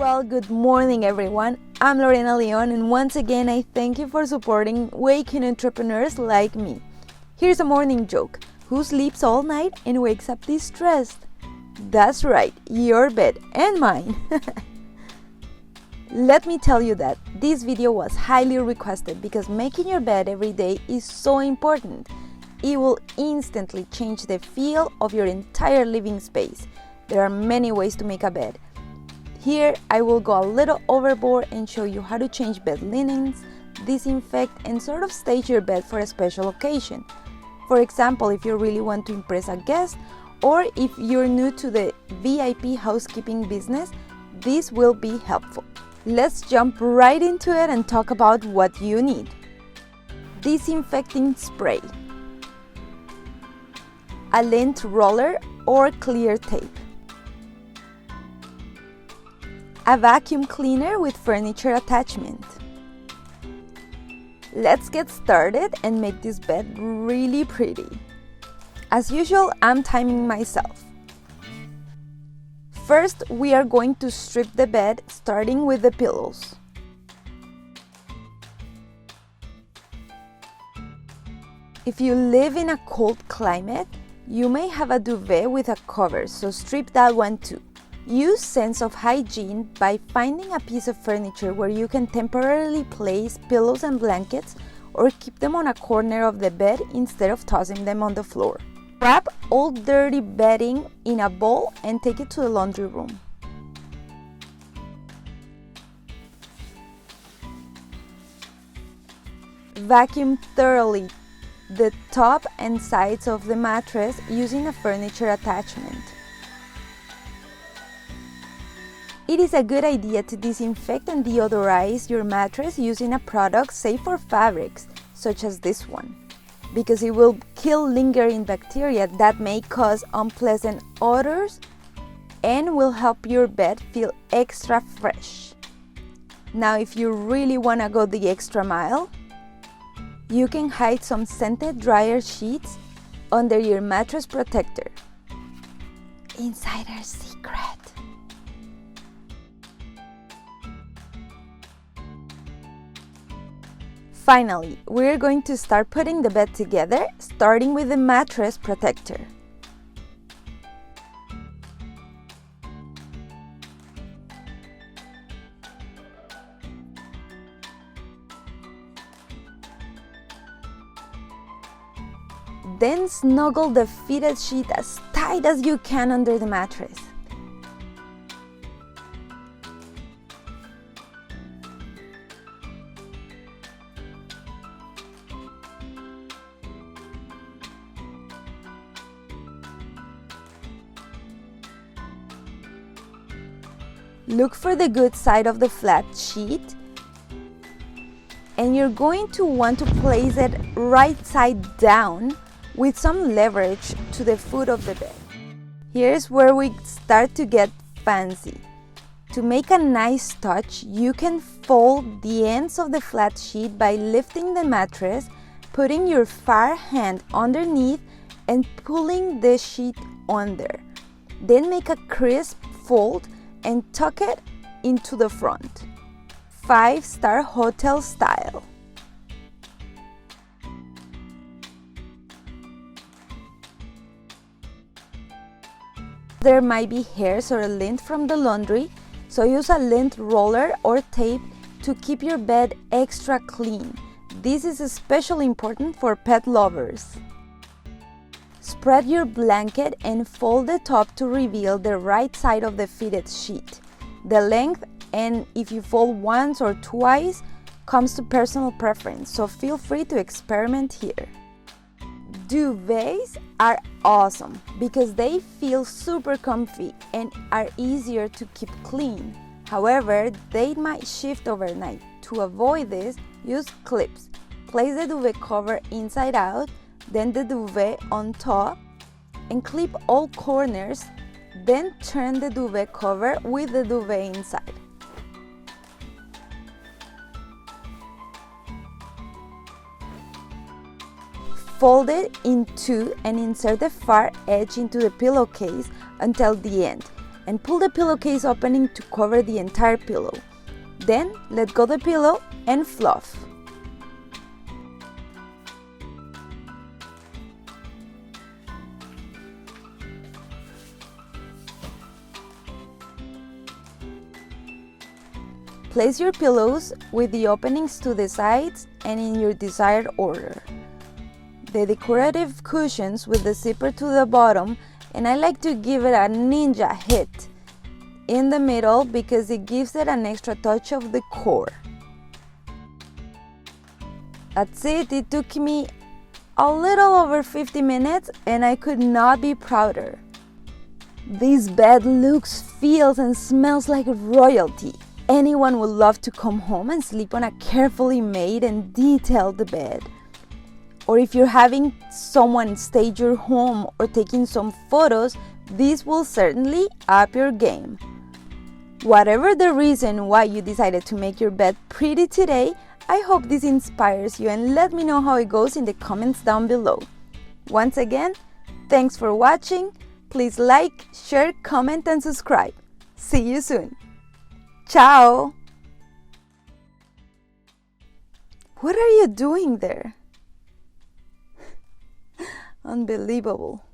Well, good morning everyone. I'm Lorena Leon, and once again I thank you for supporting waking entrepreneurs like me. Here's a morning joke. Who sleeps all night and wakes up distressed? That's right, your bed and mine. Let me tell you that this video was highly requested because making your bed every day is so important. It will instantly change the feel of your entire living space. There are many ways to make a bed. Here, I will go a little overboard and show you how to change bed linens, disinfect, and sort of stage your bed for a special occasion. For example, if you really want to impress a guest, or if you're new to the VIP housekeeping business, this will be helpful. Let's jump right into it and talk about what you need. Disinfecting spray, a lint roller or clear tape, a vacuum cleaner with furniture attachment. Let's get started and make this bed really pretty. As usual, I'm timing myself. First, we are going to strip the bed, starting with the pillows. If you live in a cold climate, you may have a duvet with a cover, so strip that one too. Use sense of hygiene by finding a piece of furniture where you can temporarily place pillows and blankets or keep them on a corner of the bed instead of tossing them on the floor. Wrap all dirty bedding in a ball and take it to the laundry room. Vacuum thoroughly the top and sides of the mattress using a furniture attachment. It is a good idea to disinfect and deodorize your mattress using a product safe for fabrics, such as this one, because it will kill lingering bacteria that may cause unpleasant odors and will help your bed feel extra fresh. Now, if you really want to go the extra mile, you can hide some scented dryer sheets under your mattress protector. Insider secret. Finally, we're going to start putting the bed together, starting with the mattress protector. Then snuggle the fitted sheet as tight as you can under the mattress. Look for the good side of the flat sheet, and you're going to want to place it right side down with some leverage to the foot of the bed. Here's where we start to get fancy. To make a nice touch, you can fold the ends of the flat sheet by lifting the mattress, putting your far hand underneath and pulling the sheet under. Then make a crisp fold and tuck it into the front. 5-star hotel style. There might be hairs or lint from the laundry, so use a lint roller or tape to keep your bed extra clean. This is especially important for pet lovers. Spread your blanket and fold the top to reveal the right side of the fitted sheet. The length, and if you fold once or twice, comes to personal preference, so feel free to experiment here. Duvets are awesome because they feel super comfy and are easier to keep clean. However, they might shift overnight. To avoid this, use clips. Place the duvet cover inside out, then the duvet on top, and clip all corners, then turn the duvet cover with the duvet inside. Fold it in two and insert the far edge into the pillowcase until the end, and pull the pillowcase opening to cover the entire pillow. Then let go the pillow and fluff. Place your pillows with the openings to the sides and in your desired order. The decorative cushions with the zipper to the bottom, and I like to give it a ninja hit in the middle because it gives it an extra touch of decor. That's it. It took me a little over 50 minutes and I could not be prouder. This bed looks, feels, and smells like royalty. Anyone would love to come home and sleep on a carefully made and detailed bed. Or if you're having someone stage your home or taking some photos, this will certainly up your game. Whatever the reason why you decided to make your bed pretty today, I hope this inspires you and let me know how it goes in the comments down below. Once again, thanks for watching. Please like, share, comment, and subscribe. See you soon. Ciao! What are you doing there? Unbelievable.